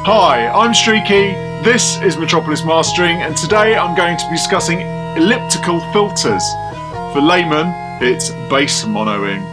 Hi, I'm Streaky, this is Metropolis Mastering, and today I'm going to be discussing elliptical filters. For laymen, it's bass monoing.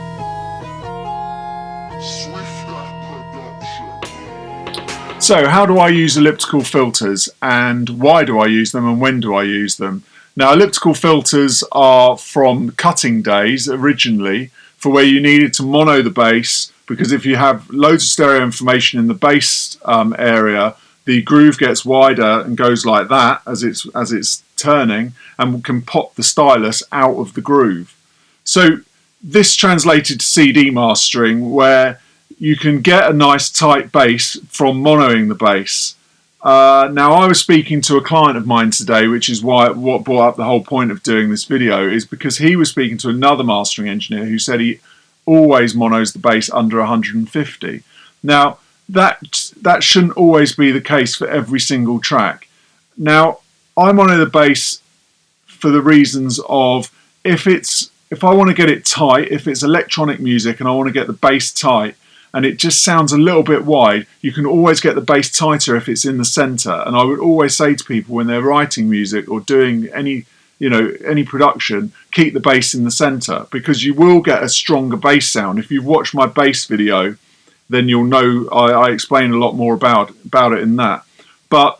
So how do I use elliptical filters, and why do I use them, and when do I use them? Now, elliptical filters are from cutting days originally, for where you needed to mono the bass, because if you have loads of stereo information in the bass area, the groove gets wider and goes like that as it's turning, and can pop the stylus out of the groove. So this translated to CD mastering, where you can get a nice tight bass from monoing the bass. Now, I was speaking to a client of mine today, which is what brought up the whole point of doing this video, is because he was speaking to another mastering engineer who said he always monos the bass under 150. Now, that shouldn't always be the case for every single track. Now, I mono the bass for the reasons of if I want to get it tight, if it's electronic music and I want to get the bass tight, and it just sounds a little bit wide, you can always get the bass tighter if it's in the center. And I would always say to people when they're writing music or doing any production, keep the bass in the center, because you will get a stronger bass sound. If you've watched my bass video, then you'll know I explain a lot more about it in that. But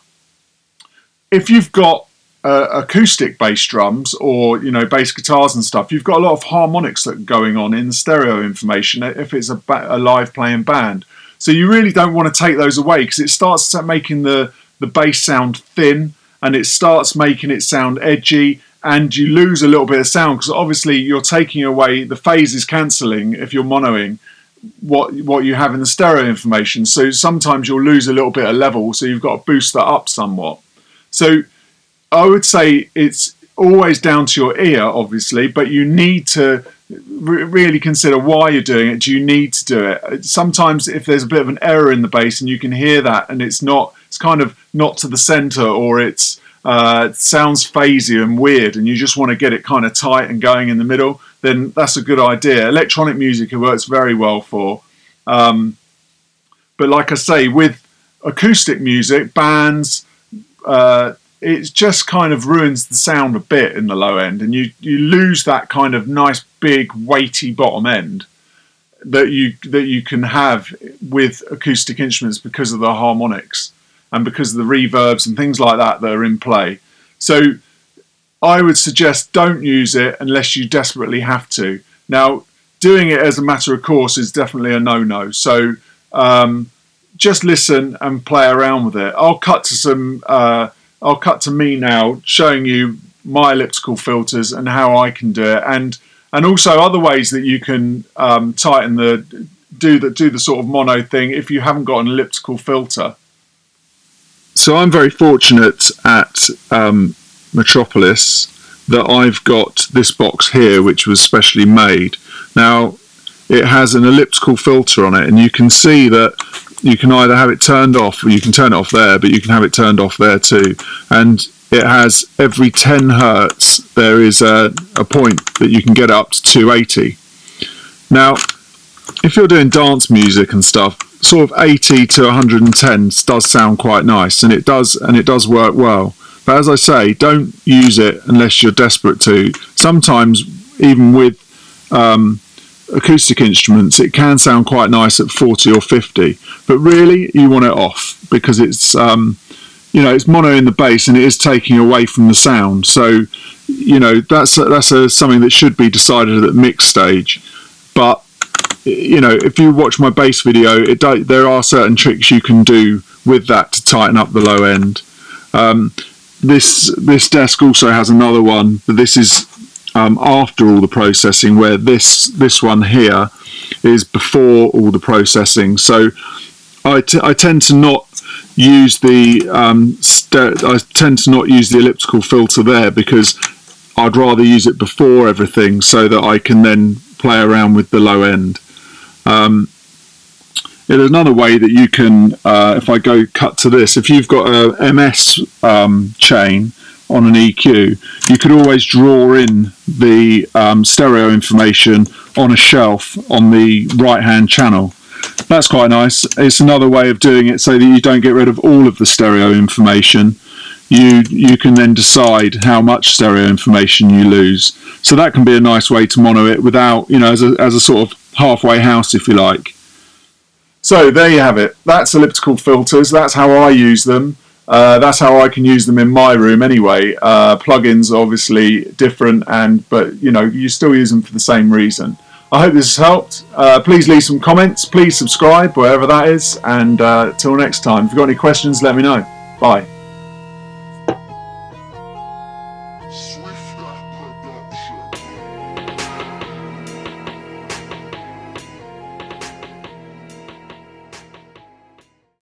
if you've got acoustic bass drums or bass guitars and stuff, you've got a lot of harmonics that are going on in the stereo information if it's a live playing band. So you really don't want to take those away, because it starts making the bass sound thin, and it starts making it sound edgy, and you lose a little bit of sound, because obviously you're taking away the phases, cancelling if you're monoing what you have in the stereo information. So sometimes you'll lose a little bit of level, so you've got to boost that up somewhat. So I would say it's always down to your ear, obviously, but you need to really consider why you're doing it. Do you need to do it? Sometimes if there's a bit of an error in the bass and you can hear that, and it's kind of not to the center, or it sounds phasey and weird, and you just want to get it kind of tight and going in the middle, then that's a good idea. Electronic music it works very well for. But like I say, with acoustic music, bands, it just kind of ruins the sound a bit in the low end, and you lose that kind of nice big weighty bottom end that you can have with acoustic instruments because of the harmonics and because of the reverbs and things like that are in play. So I would suggest don't use it unless you desperately have to. Now, doing it as a matter of course is definitely a no-no. So just listen and play around with it. I'll cut to me now showing you my elliptical filters and how I can do it, and also other ways that you can tighten do the sort of mono thing if you haven't got an elliptical filter. So I'm very fortunate at Metropolis that I've got this box here, which was specially made. Now, it has an elliptical filter on it, and you can see that you can either have it turned off, or you can turn it off there, but you can have it turned off there too. And it has every 10 hertz, there is a point that you can get up to 280. Now, if you're doing dance music and stuff, sort of 80 to 110 does sound quite nice, and it does work well. But as I say, don't use it unless you're desperate to. Sometimes, even with acoustic instruments, it can sound quite nice at 40 or 50, but really you want it off, because it's it's monoing the bass and it is taking away from the sound. So that's something that should be decided at mix stage. But if you watch my bass video, there are certain tricks you can do with that to tighten up the low end. This desk also has another one, but this is after all the processing, where this one here is before all the processing. So I tend to not use the elliptical filter there, because I'd rather use it before everything so that I can then play around with the low end. There's another way that you can, if I go cut to this, if you've got a MS chain on an EQ, you could always draw in the stereo information on a shelf on the right hand channel, That's quite nice. It's another way of doing it so that you don't get rid of all of the stereo information. You can then decide how much stereo information you lose. So that can be a nice way to mono it without, you know, as a sort of halfway house, if you like. So there you have it. That's elliptical filters. That's how I use them. That's how I can use them in my room anyway. Plugins are obviously different, but you know, you still use them for the same reason. I hope this has helped. Please leave some comments. Please subscribe, wherever that is. And till next time, if you've got any questions, let me know. Bye.